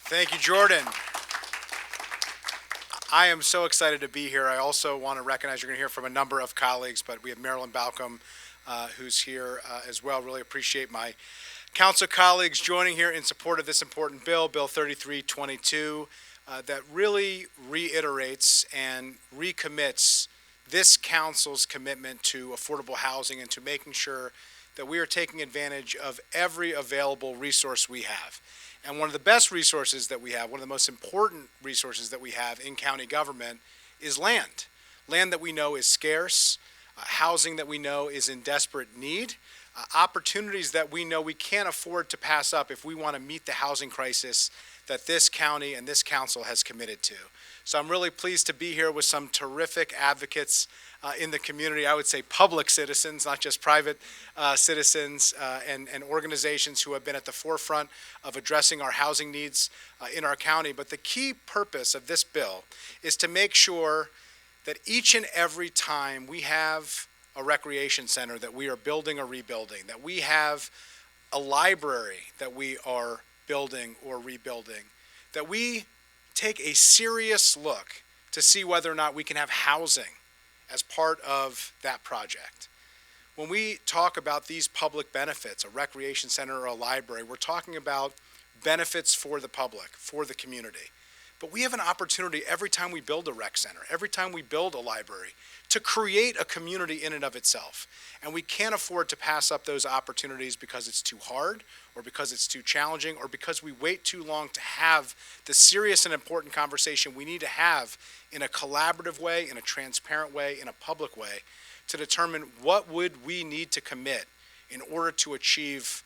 Thank you, Jordan. I am so excited to be here. I also want to recognize you're going to hear from a number of colleagues, but we have Marilyn Balcom, who's here as well. Really appreciate my council colleagues joining here in support of this important bill, Bill 3322, that really reiterates and recommits this council's commitment to affordable housing and to making sure that we are taking advantage of every available resource we have. And one of the best resources that we have, one of the most important resources that we have in county government is land. Land that we know is scarce, housing that we know is in desperate need, opportunities that we know we can't afford to pass up if we want to meet the housing crisis that this county and this council has committed to. So I'm really pleased to be here with some terrific advocates in the community. I would say public citizens, not just private citizens and organizations who have been at the forefront of addressing our housing needs in our county. But the key purpose of this bill is to make sure that each and every time we have a recreation center that we are building or rebuilding, that we have a library that we are building or rebuilding, that we take a serious look to see whether or not we can have housing as part of that project. When we talk about these public benefits, a recreation center or a library, we're talking about benefits for the public, for the community. But we have an opportunity every time we build a rec center, every time we build a library, to create a community in and of itself. And we can't afford to pass up those opportunities because it's too hard, or because it's too challenging, or because we wait too long to have the serious and important conversation we need to have in a collaborative way, in a transparent way, in a public way, to determine what would we need to commit in order to achieve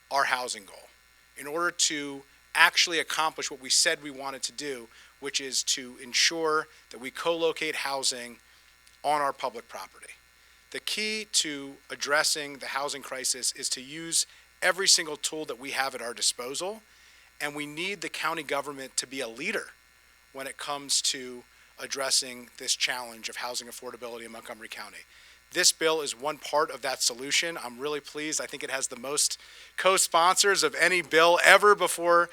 our housing goal, in order to actually accomplish what we said we wanted to do, which is to ensure that we co-locate housing on our public property. The key to addressing the housing crisis is to use every single tool that we have at our disposal, and we need the county government to be a leader when it comes to addressing this challenge of housing affordability in Montgomery County. This bill is one part of that solution. I'm really pleased. I think it has the most co-sponsors of any bill ever before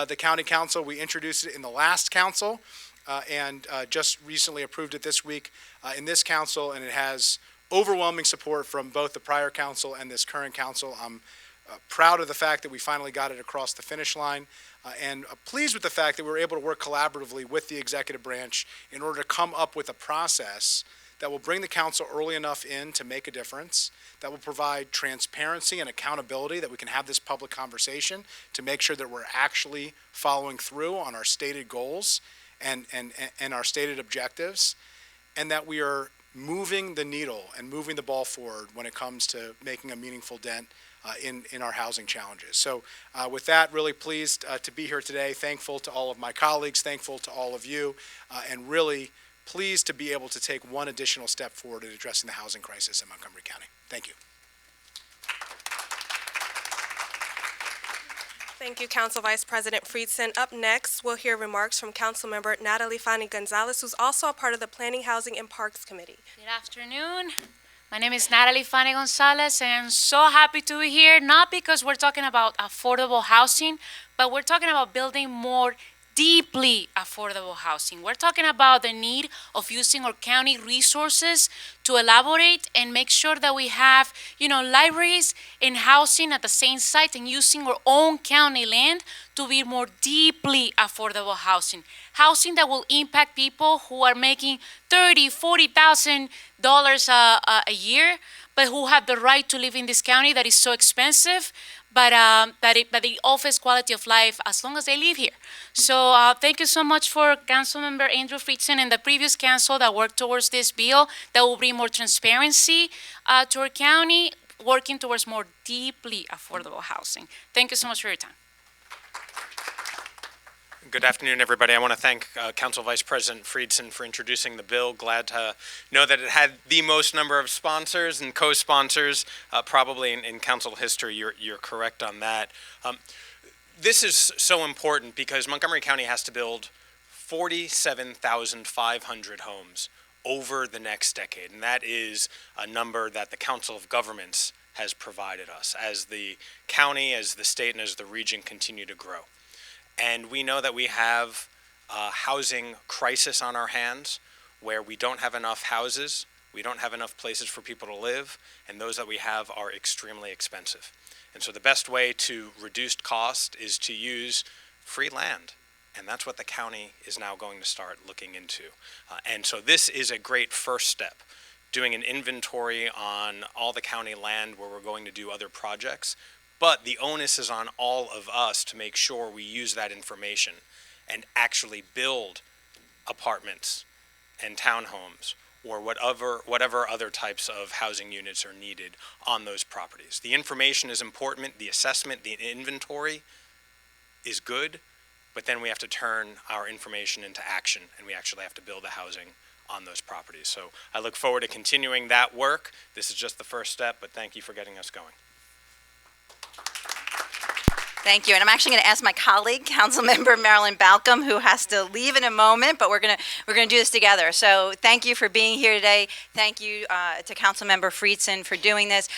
the county council. We introduced it in the last council and just recently approved it this week in this council, and it has overwhelming support from both the prior council and this current council. I'm proud of the fact that we finally got it across the finish line and pleased with the fact that we were able to work collaboratively with the executive branch in order to come up with a process that will bring the council early enough in to make a difference, that will provide transparency and accountability, that we can have this public conversation to make sure that we're actually following through on our stated goals and our stated objectives, and that we are moving the needle and moving the ball forward when it comes to making a meaningful dent in our housing challenges. So with that, really pleased to be here today, thankful to all of my colleagues, thankful to all of you, and really pleased to be able to take one additional step forward in addressing the housing crisis in Montgomery County. Thank you. Thank you, Council Vice President Friedson. Up next, we'll hear remarks from Councilmember Natalie Fani Gonzalez, who's also a part of the Planning, Housing, and Parks Committee. Good afternoon. My name is Natalie Fani Gonzalez, and I'm so happy to be here, not because we're talking about affordable housing, but we're talking about building more deeply affordable housing. We're talking about the need of using our county resources to elaborate and make sure that we have, libraries and housing at the same site, and using our own county land to be more deeply affordable housing. Housing that will impact people who are making $30,000-$40,000 a year, but who have the right to live in this county that is so expensive, but that it offers quality of life as long as they live here. So thank you so much for Councilmember Andrew Friedson and the previous council that worked towards this bill that will bring more transparency to our county, working towards more deeply affordable housing. Thank you so much for your time. Good afternoon, everybody. I want to thank Council Vice President Friedson for introducing the bill. Glad to know that it had the most number of sponsors and co-sponsors probably in council history. You're correct on that. This is so important because Montgomery County has to build 47,500 homes over the next decade, and that is a number that the Council of Governments has provided us as the county, as the state, and as the region continue to grow. And we know that we have a housing crisis on our hands where we don't have enough houses, we don't have enough places for people to live, and those that we have are extremely expensive. And so the best way to reduce cost is to use free land. And that's what the county is now going to start looking into. And so this is a great first step, doing an inventory on all the county land where we're going to do other projects. But the onus is on all of us to make sure we use that information and actually build apartments and townhomes or whatever other types of housing units are needed on those properties. The information is important, the assessment, the inventory is good, but then we have to turn our information into action, and we actually have to build the housing on those properties. So I look forward to continuing that work. This is just the first step, but thank you for getting us going. Thank you. And I'm actually going to ask my colleague, Councilmember Marilyn Balcom, who has to leave in a moment, but we're going to do this together. So thank you for being here today. Thank you to Councilmember Friedson for doing this.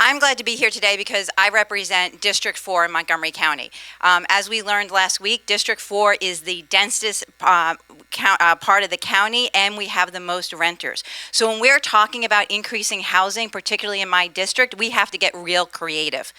I'm glad to be here today because I represent District 4 in Montgomery County. As we learned last week, District 4 is the densest part of the county, and we have the most renters. So when we're talking about increasing housing, particularly in my district, we have to get real creative.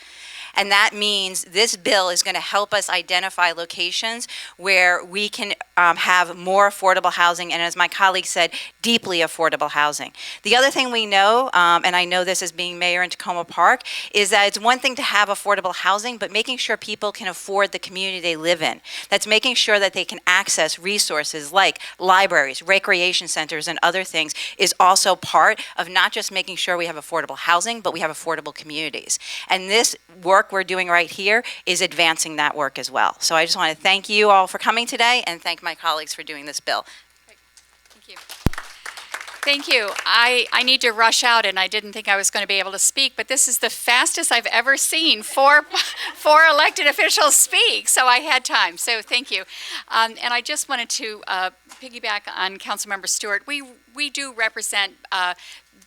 And that means this bill is going to help us identify locations where we can have more affordable housing, and as my colleague said, deeply affordable housing. The other thing we know, and I know this as being mayor in Tacoma Park, is that it's one thing to have affordable housing, but making sure people can afford the community they live in. That's making sure that they can access resources like libraries, recreation centers, and other things is also part of not just making sure we have affordable housing, but we have affordable communities. And this work we're doing right here is advancing that work as well. So I just want to thank you all for coming today and thank my colleagues for doing this bill. Thank you. Thank you. I need to rush out, and I didn't think I was going to be able to speak, but this is the fastest I've ever seen four elected officials speak, so I had time. So thank you. And I just wanted to piggyback on Councilmember Stewart. We do represent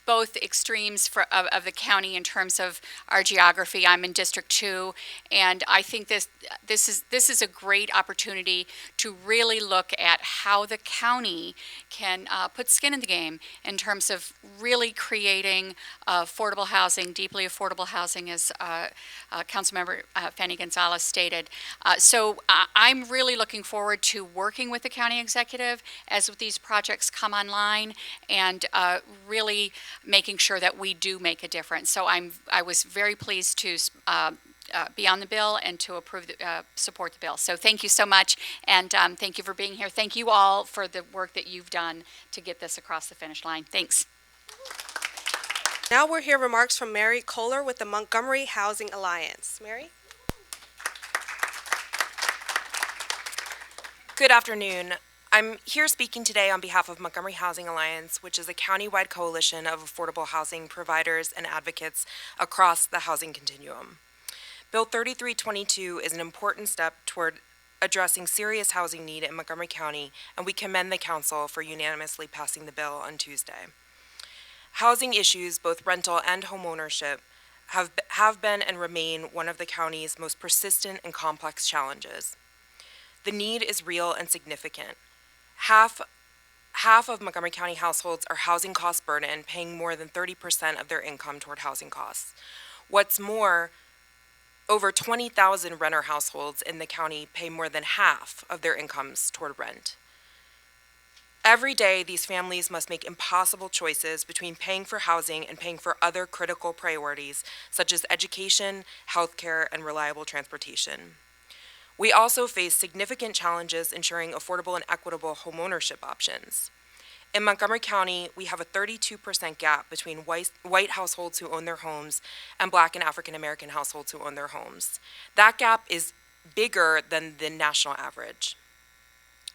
both extremes of the county in terms of our geography. I'm in District 2, and I think this is a great opportunity to really look at how the county can put skin in the game in terms of really creating affordable housing, deeply affordable housing, as Councilmember Fanny Gonzalez stated. So I'm really looking forward to working with the county executive as these projects come online, and really making sure that we do make a difference. So I was very pleased to be on the bill and to support the bill. So thank you so much, and thank you for being here. Thank you all for the work that you've done to get this across the finish line. Thanks. Now we'll hear remarks from Mary Kohler with the Montgomery Housing Alliance. Mary? Good afternoon. I'm here speaking today on behalf of Montgomery Housing Alliance, which is a county-wide coalition of affordable housing providers and advocates across the housing continuum. Bill 3322 is an important step toward addressing serious housing need in Montgomery County, and we commend the council for unanimously passing the bill on Tuesday. Housing issues, both rental and homeownership, have been and remain one of the county's most persistent and complex challenges. The need is real and significant. Half of Montgomery County households are housing cost burdened, paying more than 30% of their income toward housing costs. What's more, over 20,000 renter households in the county pay more than half of their incomes toward rent. Every day, these families must make impossible choices between paying for housing and paying for other critical priorities, such as education, healthcare, and reliable transportation. We also face significant challenges ensuring affordable and equitable homeownership options. In Montgomery County, we have a 32% gap between white households who own their homes and Black and African American households who own their homes. That gap is bigger than the national average.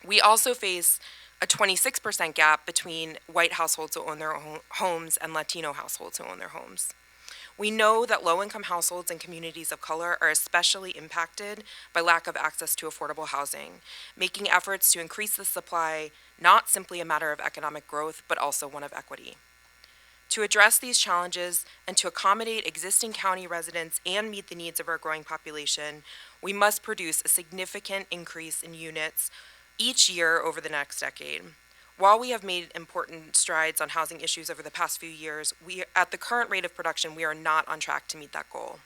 We also face a 26% gap between white households who own their homes and Latino households who own their homes. We know that low-income households and communities of color are especially impacted by lack of access to affordable housing, making efforts to increase the supply not simply a matter of economic growth, but also one of equity. To address these challenges and to accommodate existing county residents and meet the needs of our growing population, we must produce a significant increase in units each year over the next decade. While we have made important strides on housing issues over the past few years, at the current rate of production, we are not on track to meet that goal.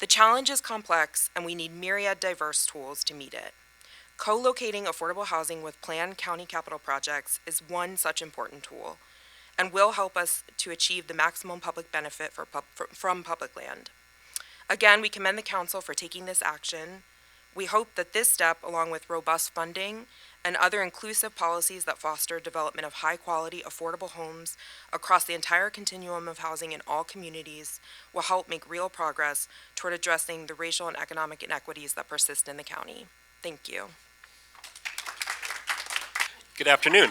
The challenge is complex, and we need myriad diverse tools to meet it. Co-locating affordable housing with planned county capital projects is one such important tool, and will help us to achieve the maximum public benefit from public land. Again, we commend the council for taking this action. We hope that this step, along with robust funding and other inclusive policies that foster development of high-quality, affordable homes across the entire continuum of housing in all communities, will help make real progress toward addressing the racial and economic inequities that persist in the county. Thank you. Good afternoon.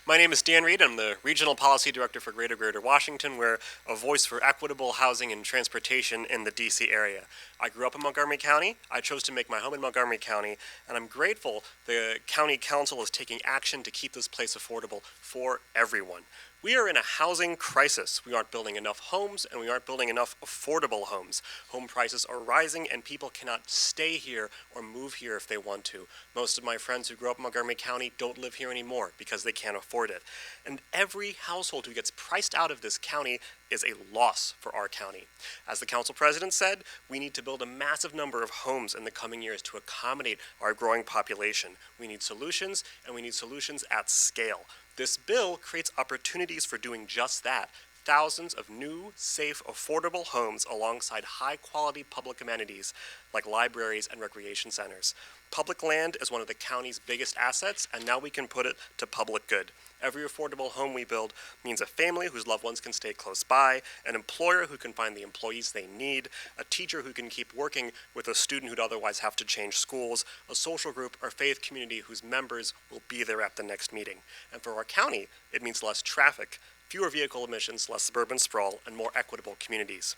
My name is Dan Reed. I'm the Regional Policy Director for Greater Washington. We're a voice for equitable housing and transportation in the D.C. area. I grew up in Montgomery County. I chose to make my home in Montgomery County, and I'm grateful the County Council is taking action to keep this place affordable for everyone. We are in a housing crisis. We aren't building enough homes, and we aren't building enough affordable homes. Home prices are rising, and people cannot stay here or move here if they want to. Most of my friends who grew up in Montgomery County don't live here anymore because they can't afford it. And every household who gets priced out of this county is a loss for our county. As the council president said, we need to build a massive number of homes in the coming years to accommodate our growing population. We need solutions, and we need solutions at scale. This bill creates opportunities for doing just that. Thousands of new, safe, affordable homes alongside high-quality public amenities like libraries and recreation centers. Public land is one of the county's biggest assets, and now we can put it to public good. Every affordable home we build means a family whose loved ones can stay close by, an employer who can find the employees they need, a teacher who can keep working with a student who'd otherwise have to change schools, a social group or faith community whose members will be there at the next meeting. And for our county, it means less traffic, fewer vehicle emissions, less suburban sprawl, and more equitable communities.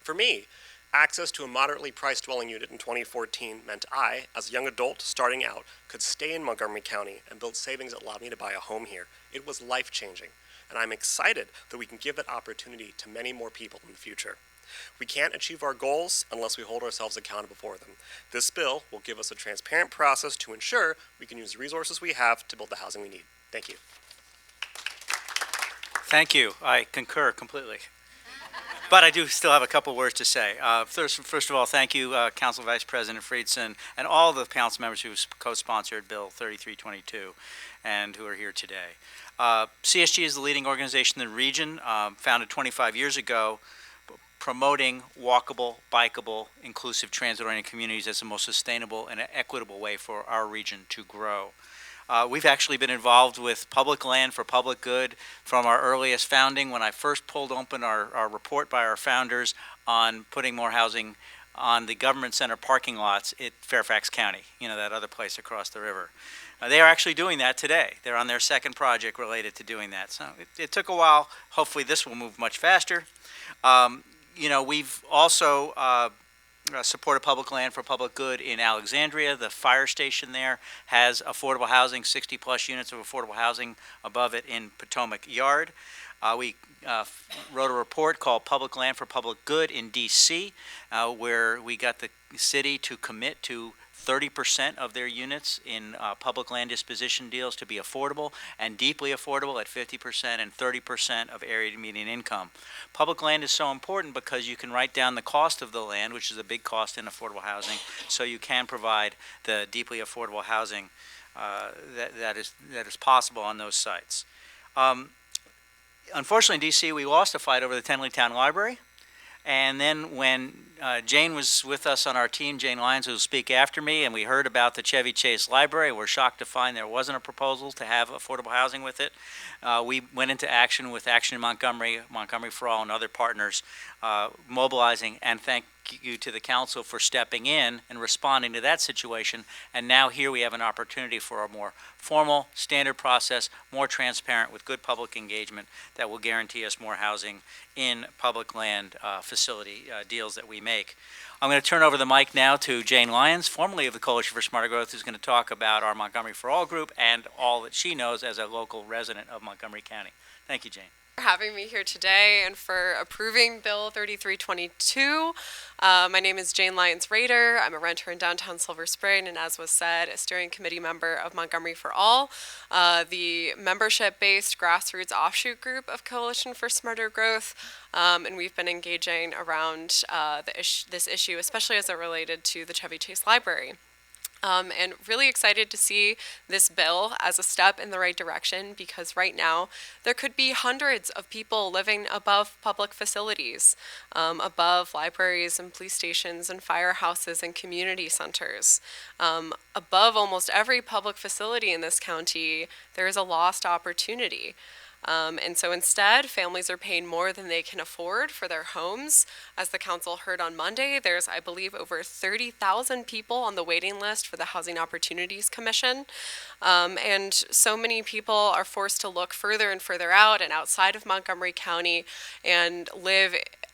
For me, access to a moderately priced dwelling unit in 2014 meant I, as a young adult starting out, could stay in Montgomery County and build savings that allowed me to buy a home here. It was life-changing, and I'm excited that we can give that opportunity to many more people in the future. We can't achieve our goals unless we hold ourselves accountable for them. This bill will give us a transparent process to ensure we can use the resources we have to build the housing we need. Thank you. Thank you. I concur completely. But I do still have a couple words to say. First of all, thank you, Council Vice President Friedson, and all the council members who co-sponsored Bill 3322 and who are here today. CSG is the leading organization in the region, founded 25 years ago, promoting walkable, bikeable, inclusive, transit-oriented communities as the most sustainable and equitable way for our region to grow. We've actually been involved with public land for public good from our earliest founding when I first pulled open our report by our founders on putting more housing on the government center parking lots at Fairfax County, that other place across the river. They are actually doing that today. They're on their second project related to doing that. So it took a while. Hopefully this will move much faster. We've also supported public land for public good in Alexandria. The fire station there has affordable housing, 60-plus units of affordable housing above it in Potomac Yard. We wrote a report called Public Land for Public Good in D.C., where we got the city to commit to 30% of their units in public land disposition deals to be affordable and deeply affordable at 50% and 30% of area median income. Public land is so important because you can write down the cost of the land, which is a big cost in affordable housing, so you can provide the deeply affordable housing that is possible on those sites. Unfortunately, in D.C., we lost a fight over the Tenley Town Library. And then when Jane was with us on our team, Jane Lyons, who will speak after me, and we heard about the Chevy Chase Library, we're shocked to find there wasn't a proposal to have affordable housing with it. We went into action with Action in Montgomery, Montgomery for All, and other partners, mobilizing, and thank you to the council for stepping in and responding to that situation. And now here we have an opportunity for a more formal, standard process, more transparent, with good public engagement that will guarantee us more housing in public land facility deals that we make. I'm going to turn over the mic now to Jane Lyons, formerly of the Coalition for Smarter Growth, who's going to talk about our Montgomery for All group and all that she knows as a local resident of Montgomery County. Thank you, Jane. for having me here today and for approving Bill 3322. My name is Jane Lyons-Rader. I'm a renter in downtown Silver Spring, and as was said, a steering committee member of Montgomery for All, the membership-based grassroots offshoot group of Coalition for Smarter Growth. And we've been engaging around this issue, especially as it related to the Chevy Chase Library. And really excited to see this bill as a step in the right direction, because right now there could be hundreds of people living above public facilities, above libraries and police stations and firehouses and community centers. Above almost every public facility in this county, there is a lost opportunity. And so instead, families are paying more than they can afford for their homes. As the council heard on Monday, there's, I believe, over 30,000 people on the waiting list for the Housing Opportunities Commission. And so many people are forced to look further and further out and outside of Montgomery County and live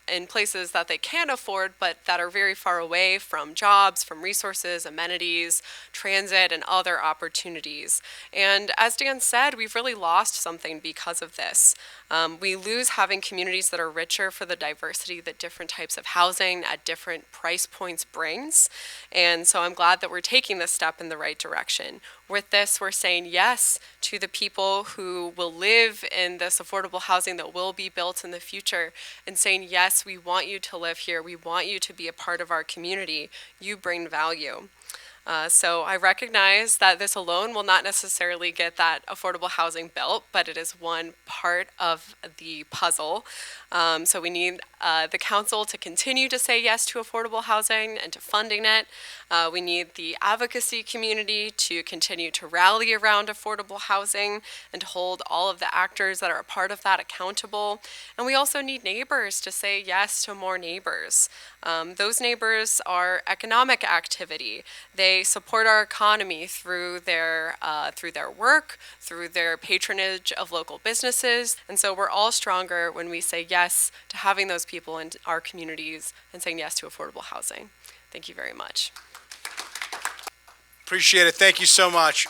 in places that they can afford, but that are very far away from jobs, from resources, amenities, transit, and other opportunities. And as Dan said, we've really lost something because of this. We lose having communities that are richer for the diversity that different types of housing at different price points brings. And so I'm glad that we're taking this step in the right direction. With this, we're saying yes to the people who will live in this affordable housing that will be built in the future, and saying, yes, we want you to live here. We want you to be a part of our community. You bring value. So I recognize that this alone will not necessarily get that affordable housing built, but it is one part of the puzzle. So we need the council to continue to say yes to affordable housing and to funding it. We need the advocacy community to continue to rally around affordable housing and to hold all of the actors that are a part of that accountable. And we also need neighbors to say yes to more neighbors. Those neighbors are economic activity. They support our economy through their work, through their patronage of local businesses. And so we're all stronger when we say yes to having those people in our communities and saying yes to affordable housing. Thank you very much. Appreciate it. Thank you so much.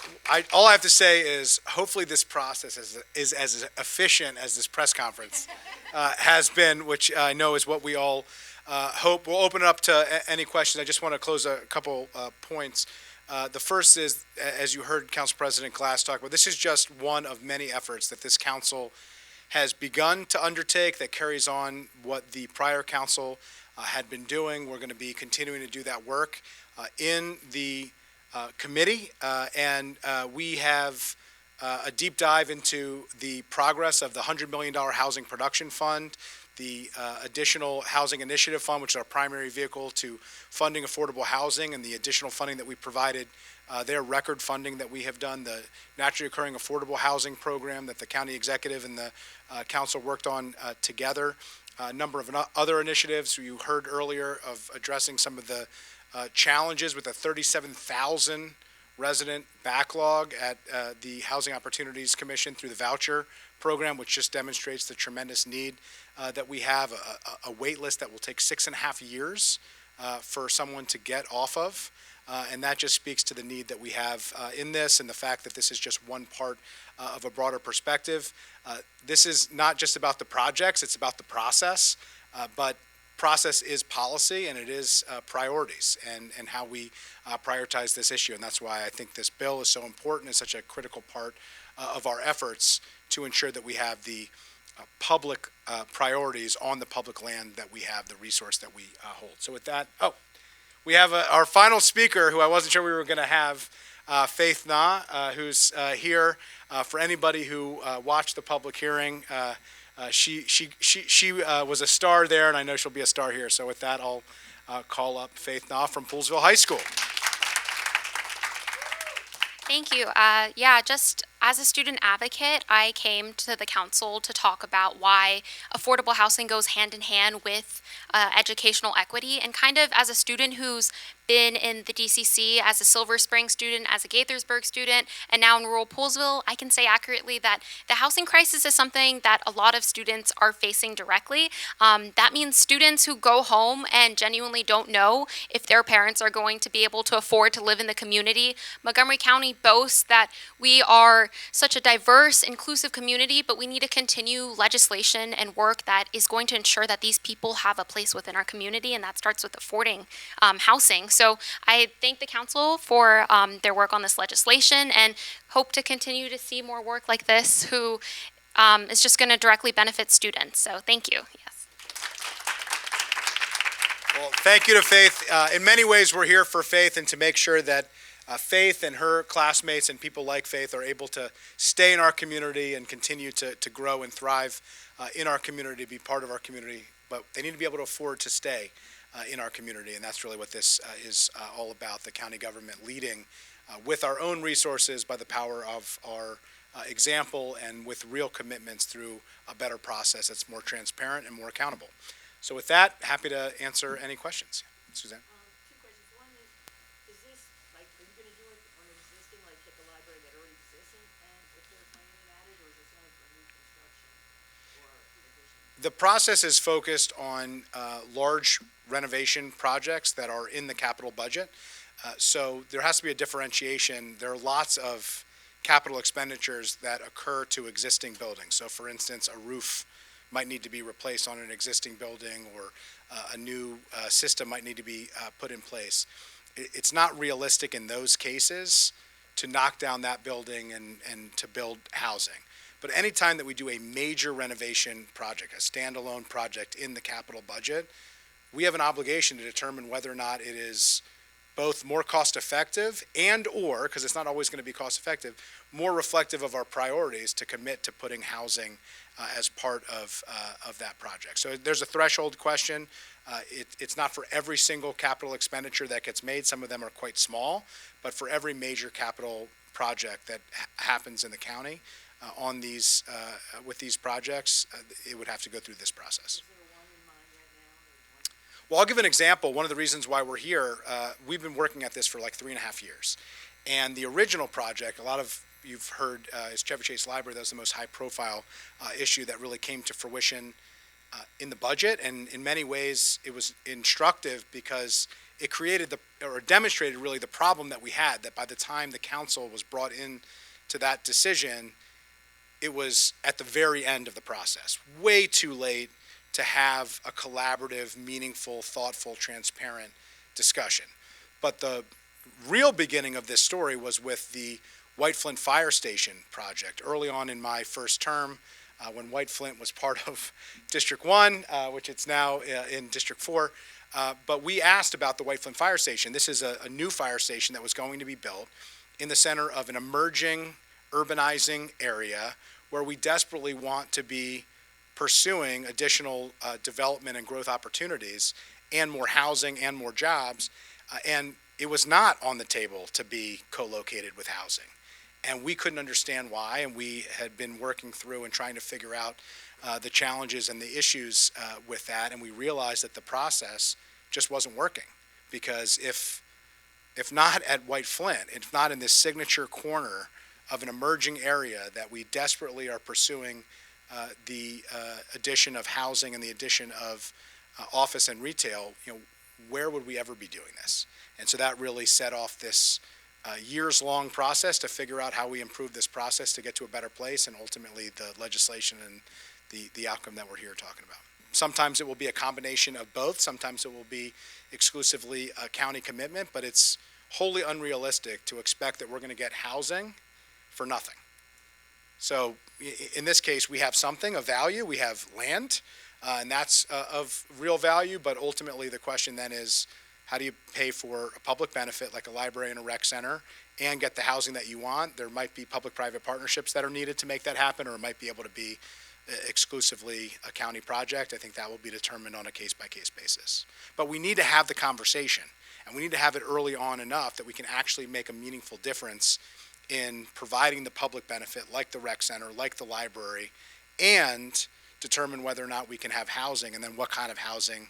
All I have to say is hopefully this process is as efficient as this press conference has been, which I know is what we all hope. We'll open it up to any questions. I just want to close a couple points. The first is, as you heard Council President Glass talk about, this is just one of many efforts that this council has begun to undertake that carries on what the prior council had been doing. We're going to be continuing to do that work in the committee, and we have a deep dive into the progress of the $100 million Housing Production Fund, the additional Housing Initiative Fund, which is our primary vehicle to funding affordable housing, and the additional funding that we provided, their record funding that we have done, the naturally occurring affordable housing program that the county executive and the council worked on together, a number of other initiatives you heard earlier of addressing some of the challenges with a 37,000 resident backlog at the Housing Opportunities Commission through the voucher program, which just demonstrates the tremendous need that we have, a wait list that will take 6.5 years for someone to get off of. And that just speaks to the need that we have in this, and the fact that this is just one part of a broader perspective. This is not just about the projects, it's about the process, but process is policy, and it is priorities and how we prioritize this issue. And that's why I think this bill is so important and such a critical part of our efforts to ensure that we have the public priorities on the public land that we have, the resource that we hold. So with that, we have our final speaker, who I wasn't sure we were going to have, Faith Na, who's here. For anybody who watched the public hearing, she was a star there, and I know she'll be a star here. So with that, I'll call up Faith Na from Poolesville High School. Thank you. Just as a student advocate, I came to the council to talk about why affordable housing goes hand in hand with educational equity, and kind of as a student who's been in the DCC, as a Silver Spring student, as a Gaithersburg student, and now in rural Poolesville, I can say accurately that the housing crisis is something that a lot of students are facing directly. That means students who go home and genuinely don't know if their parents are going to be able to afford to live in the community. Montgomery County boasts that we are such a diverse, inclusive community, but we need to continue legislation and work that is going to ensure that these people have a place within our community, and that starts with affording housing. So I thank the council for their work on this legislation and hope to continue to see more work like this who is just going to directly benefit students. So thank you. Yes. Well, thank you to Faith. In many ways, we're here for Faith and to make sure that Faith and her classmates and people like Faith are able to stay in our community and continue to grow and thrive in our community, be part of our community. But they need to be able to afford to stay in our community, and that's really what this is all about, the county government leading with our own resources by the power of our example and with real commitments through a better process that's more transparent and more accountable. So with that, happy to answer any questions. Suzanne? Two questions. One is this, like, are you going to do it on existing, like take a library that already exists and if there's land added, or is this only for new construction or addition? The process is focused on large renovation projects that are in the capital budget. So there has to be a differentiation. There are lots of capital expenditures that occur to existing buildings. So for instance, a roof might need to be replaced on an existing building, or a new system might need to be put in place. It's not realistic in those cases to knock down that building and to build housing. But anytime that we do a major renovation project, a standalone project in the capital budget, we have an obligation to determine whether or not it is both more cost effective and or, because it's not always going to be cost effective, more reflective of our priorities to commit to putting housing as part of that project. So there's a threshold question. It's not for every single capital expenditure that gets made. Some of them are quite small, but for every major capital project that happens in the county on these with these projects, it would have to go through this process. Well, I'll give an example. One of the reasons why we're here, we've been working at this for like 3.5 years. And the original project, a lot of you've heard, is Chevy Chase Library. That was the most high-profile issue that really came to fruition in the budget. And in many ways, it was instructive because it created or demonstrated really the problem that we had, that by the time the council was brought in to that decision, it was at the very end of the process, way too late to have a collaborative, meaningful, thoughtful, transparent discussion. But the real beginning of this story was with the White Flint Fire Station project. Early on in my first term, when White Flint was part of District 1, which it's now in District 4, but we asked about the White Flint Fire Station. This is a new fire station that was going to be built in the center of an emerging, urbanizing area where we desperately want to be pursuing additional development and growth opportunities and more housing and more jobs. And it was not on the table to be co-located with housing. And we couldn't understand why, and we had been working through and trying to figure out the challenges and the issues with that, and we realized that the process just wasn't working. Because if not at White Flint, if not in this signature corner of an emerging area that we desperately are pursuing the addition of housing and the addition of office and retail, where would we ever be doing this? And so that really set off this years-long process to figure out how we improve this process to get to a better place, and ultimately the legislation and the outcome that we're here talking about. Sometimes it will be a combination of both. Sometimes it will be exclusively a county commitment, but it's wholly unrealistic to expect that we're going to get housing for nothing. So in this case, we have something of value. We have land, and that's of real value, but ultimately the question then is, how do you pay for a public benefit like a library and a rec center and get the housing that you want? There might be public-private partnerships that are needed to make that happen, or it might be able to be exclusively a county project. I think that will be determined on a case-by-case basis. But we need to have the conversation, and we need to have it early on enough that we can actually make a meaningful difference in providing the public benefit like the rec center, like the library, and determine whether or not we can have housing, and then what kind of housing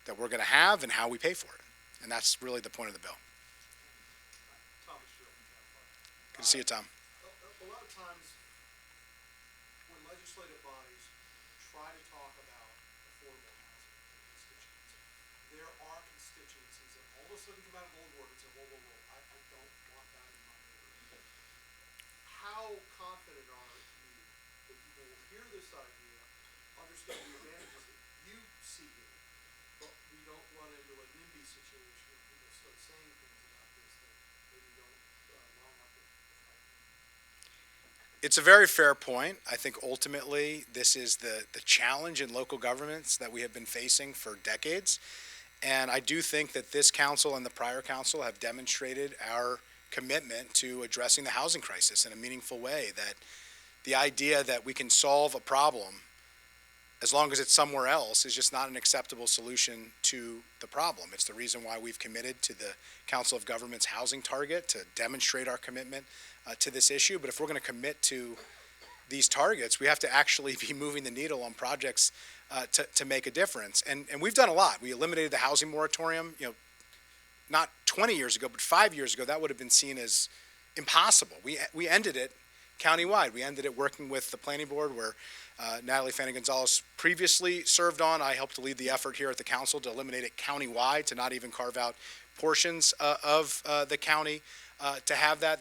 that we're going to have and how we pay for it. And that's really the point of the bill. Good to see you, Tom. A lot of times when legislative bodies try to talk about affordable housing to constituents, there are constituencies that all of a sudden come out of old words and say, whoa, I don't want that in my neighborhood. How happen in our community, that people will hear this idea, understand the advantages that you see here, but we don't run into a NIMBY situation where people start saying things about this that maybe don't line up with how we. It's a very fair point. I think ultimately this is the challenge in local governments that we have been facing for decades. And I do think that this council and the prior council have demonstrated our commitment to addressing the housing crisis in a meaningful way, that the idea that we can solve a problem as long as it's somewhere else is just not an acceptable solution to the problem. It's the reason why we've committed to the Council of Governments housing target, to demonstrate our commitment to this issue. But if we're going to commit to these targets, we have to actually be moving the needle on projects to make a difference. And we've done a lot. We eliminated the housing moratorium, not 20 years ago, but 5 years ago. That would have been seen as impossible. We ended it countywide. We ended it working with the planning board, where Natalie Fanning Gonzalez previously served on. I helped to lead the effort here at the council to eliminate it countywide, to not even carve out portions of the county to have that.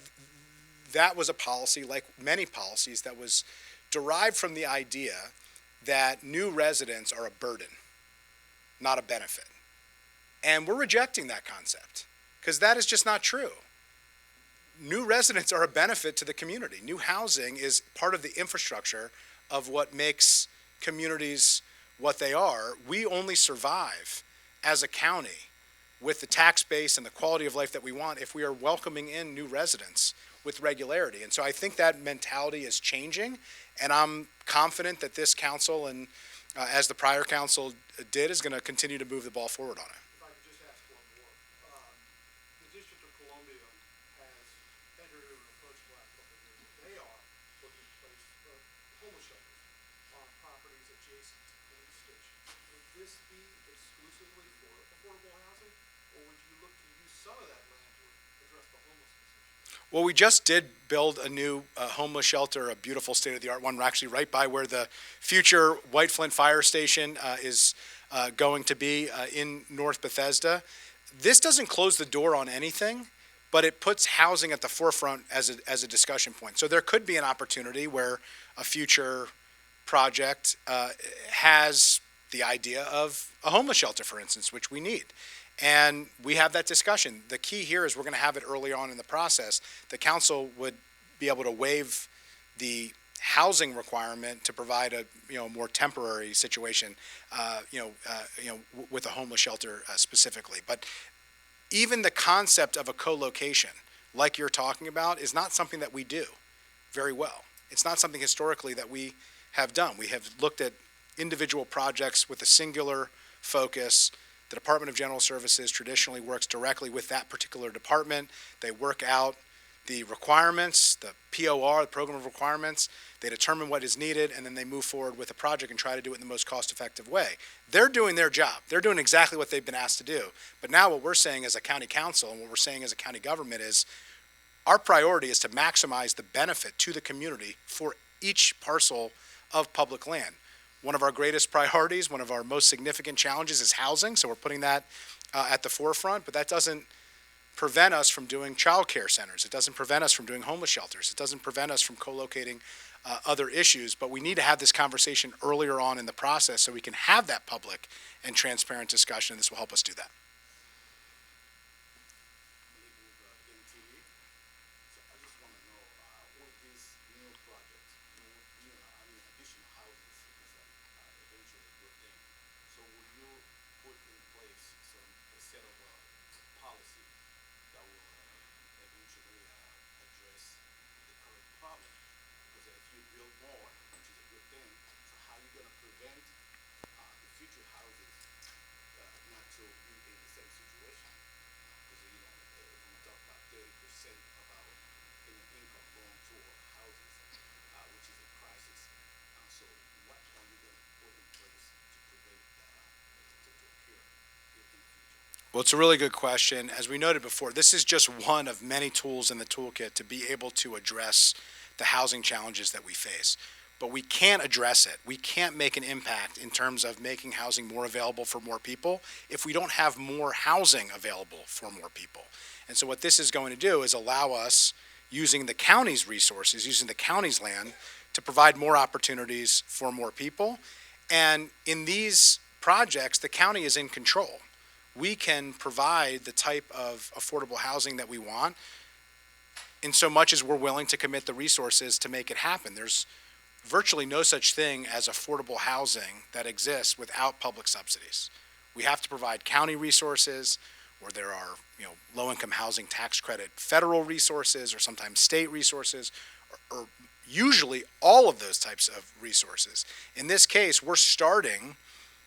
That was a policy, like many policies, that was derived from the idea that new residents are a burden, not a benefit. And we're rejecting that concept, because that is just not true. New residents are a benefit to the community. New housing is part of the infrastructure of what makes communities what they are. We only survive as a county with the tax base and the quality of life that we want if we are welcoming in new residents with regularity. And so I think that mentality is changing, and I'm confident that this council, and as the prior council did, is going to continue to move the ball forward on it. If I could just ask one more. The District of Columbia has entered into an approach the last couple of years. They are looking to place homeless shelters on properties adjacent to police stations. Would this be exclusively for affordable housing, or would you look to use some of that land to address the homelessness issue? Well, we just did build a new homeless shelter, a beautiful state-of-the-art one. We're actually right by where the future White Flint Fire Station is going to be in North Bethesda. This doesn't close the door on anything, but it puts housing at the forefront as a discussion point. So there could be an opportunity where a future project has the idea of a homeless shelter, for instance, which we need. And we have that discussion. The key here is we're going to have it early on in the process. The council would be able to waive the housing requirement to provide a more temporary situation, with a homeless shelter specifically. But even the concept of a co-location, like you're talking about, is not something that we do very well. It's not something historically that we have done. We have looked at individual projects with a singular focus. The Department of General Services traditionally works directly with that particular department. They work out the requirements, the POR, the Program of Requirements. They determine what is needed, and then they move forward with the project and try to do it in the most cost-effective way. They're doing their job. They're doing exactly what they've been asked to do. But now what we're saying as a county council and what we're saying as a county government is our priority is to maximize the benefit to the community for each parcel of public land. One of our greatest priorities, one of our most significant challenges is housing, so we're putting that at the forefront, but that doesn't prevent us from doing child care centers. It doesn't prevent us from doing homeless shelters. It doesn't prevent us from co-locating other issues, but we need to have this conversation earlier on in the process so we can have that public and transparent discussion, and this will help us do that. Well, it's a really good question. As we noted before, this is just one of many tools in the toolkit to be able to address the housing challenges that we face. But we can't address it. We can't make an impact in terms of making housing more available for more people if we don't have more housing available for more people. And so what this is going to do is allow us using the county's resources, using the county's land to provide more opportunities for more people. And in these projects, the county is in control. We can provide the type of affordable housing that we want in so much as we're willing to commit the resources to make it happen. There's virtually no such thing as affordable housing that exists without public subsidies. We have to provide county resources, or there are, low-income housing tax credit federal resources, or sometimes state resources, or usually all of those types of resources. In this case, we're starting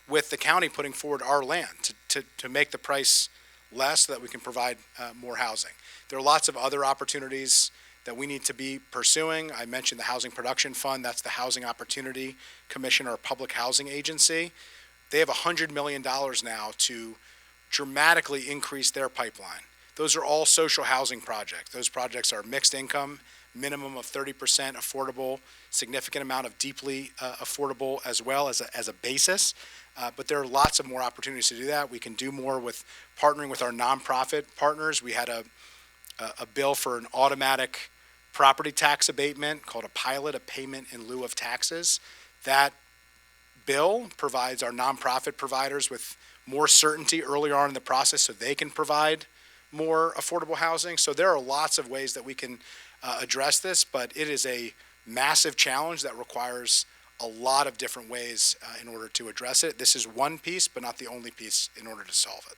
with the county putting forward our land to make the price less so that we can provide more housing. There are lots of other opportunities that we need to be pursuing. I mentioned the Housing Production Fund. That's the Housing Opportunity Commission, or public housing agency. They have $100 million now to dramatically increase their pipeline. Those are all social housing projects. Those projects are mixed income, minimum of 30% affordable, significant amount of deeply affordable as well as a basis. But there are lots of more opportunities to do that. We can do more with partnering with our nonprofit partners. We had a bill for an automatic property tax abatement called a pilot, a payment in lieu of taxes. That bill provides our nonprofit providers with more certainty earlier on in the process so they can provide more affordable housing. So there are lots of ways that we can address this, but it is a massive challenge that requires a lot of different ways in order to address it. This is one piece, but not the only piece in order to solve it.